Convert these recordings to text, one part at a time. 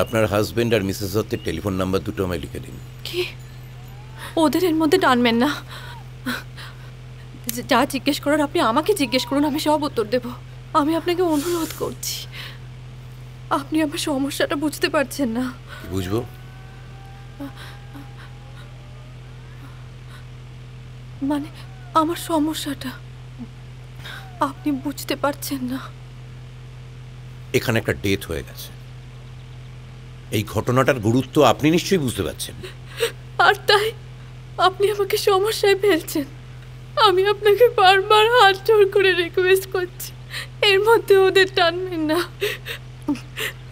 আপনার হাজবেন্ড আর মিসেস দত্তের telephone number দুটো আমায় লিখে দিন। কি? ওদের এর মধ্যে টানবেন না। যা জিজ্ঞেস করার আপনি আমাকে জিজ্ঞেস করুন, আমি সব উত্তর দেব। আমি আপনাকে অনুরোধ করছি, আপনি আমার সমস্যাটা বুঝতে পারছেন না। বুঝবো? মানে আমার সমস্যাটা আপনি বুঝতে পারছেন না। এখানে একটা ডেথ হয়ে গেছে, এই ঘটনাটার গুরুত্ব আপনি নিশ্চয়ই বুঝতে পারছেন। আর তাই আপনি আমাকে সমস্যায় ফেলছেন। আমি আপনাকে বারবার হাত জোড় করে রিকোয়েস্ট করছি, এর মধ্যে ওদের টানবেন না।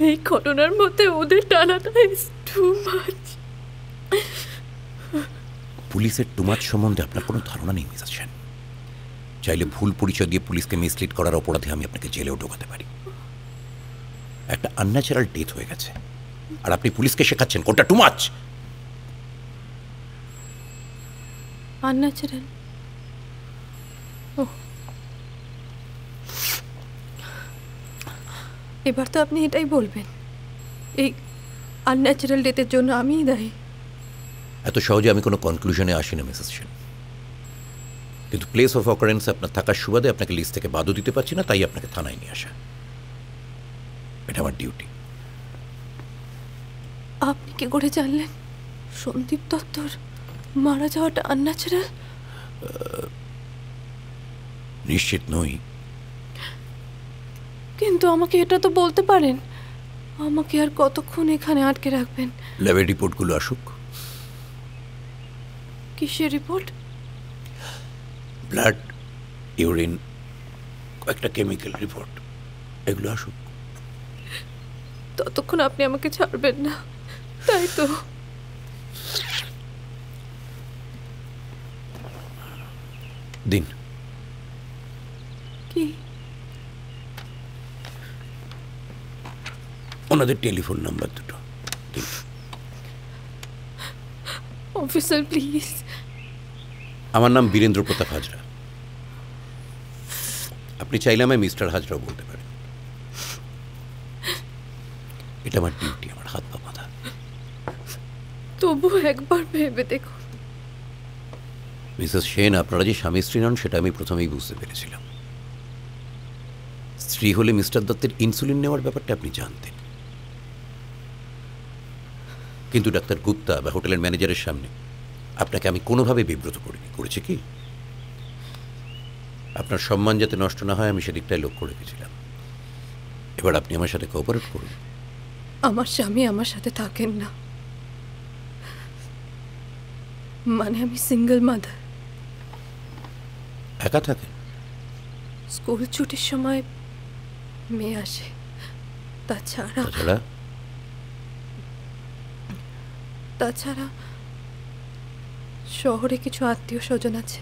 এই ঘটনার মধ্যে ওদের টানাটা ইজ টু মাচ। পুলিশের টু মাচ সম্বন্ধে আপনার কোনো ধারণা নেই মিসেস সেন। চাইলে ভুল পরিচয় দিয়ে পুলিশকে মিসলিড করার অপরাধে আমি আপনাকে জেলেও ঢোকাতে পারি। একটা আনন্যাচারাল ডেথ হয়ে গেছে আর আপনি পুলিশকে শেখাচ্ছেন কোনটা টু মাচ। আনন্যাচারাল? এবার তো আপনি এটাই বলবেন, এই আনন্যাচারাল ডেথের জন্য আমিই দায়ী। এত সহজে আমি কোনো কনক্লুশনে আসি না মিসেস সেন, কিন্তু প্লেস অফ অকারেন্স আপনার থাকার সুবাদে আপনাকে লিস্ট থেকে বাদও দিতে পারছি না, তাই আপনাকে থানায় নিয়ে আসা। এটা আমার ডিউটি। আপনি কি করে জানলেন সন্দীপ দত্তর মারা যাওয়াটা আনন্যাচারাল? নিশ্চিত নই। কিন্তু আমাকে এটা তো বলতে পারেন। আমাকে আর কতক্ষণ এখানে আটকে রাখবেন? ল্যাবের রিপোর্টগুলো আসুক। কিসের রিপোর্ট? ব্লাড, ইউরিন, কয়েকটা কেমিক্যাল রিপোর্ট, এগুলো আসুক। ততক্ষণ আপনি আমাকে ছাড়বেন না, তাই তো? দিন। কি? ওনাদের টেলিফোন নাম্বার দুটো দিন। Officer please. আমার নাম বীরেন্দ্র প্রতাপ হাজরা। আপনি চাইলে আমায় মিস্টার হাজরাও বলতে পারেন। এটা আমার ডিউটি, আমার হাত পা বাঁধা। তবু একবার ভেবে দেখুন। মিসেস সেন, আপনারা যে স্বামী স্ত্রী নন সেটা আমি প্রথমেই বুঝতে পেরেছিলাম। স্ত্রী হলে মিস্টার দত্তের ইনসুলিন নেওয়ার ব্যাপারটা আপনি জানতেন, কিন্তু ডাক্তার গুপ্তা বা হোটেলের ম্যানেজারের সামনে আপনাকে আমি কোনোভাবে বিব্রত করিনি। করেছি কি? আপনার সম্মান যাতে নষ্ট না হয় আমি সেদিকটাই লক্ষ্য রেখেছিলাম। এবার আপনি আমার সাথে কোঅপারেট করুন। আমার স্বামী আমার সাথে থাকেন না, মানে আমি সিঙ্গেল মাদার। একা থাকেন? স্কুল ছুটির সময় মেয়ে আসে, তাছাড়া তাছাড়া শহরে কিছু আত্মীয় স্বজন আছে।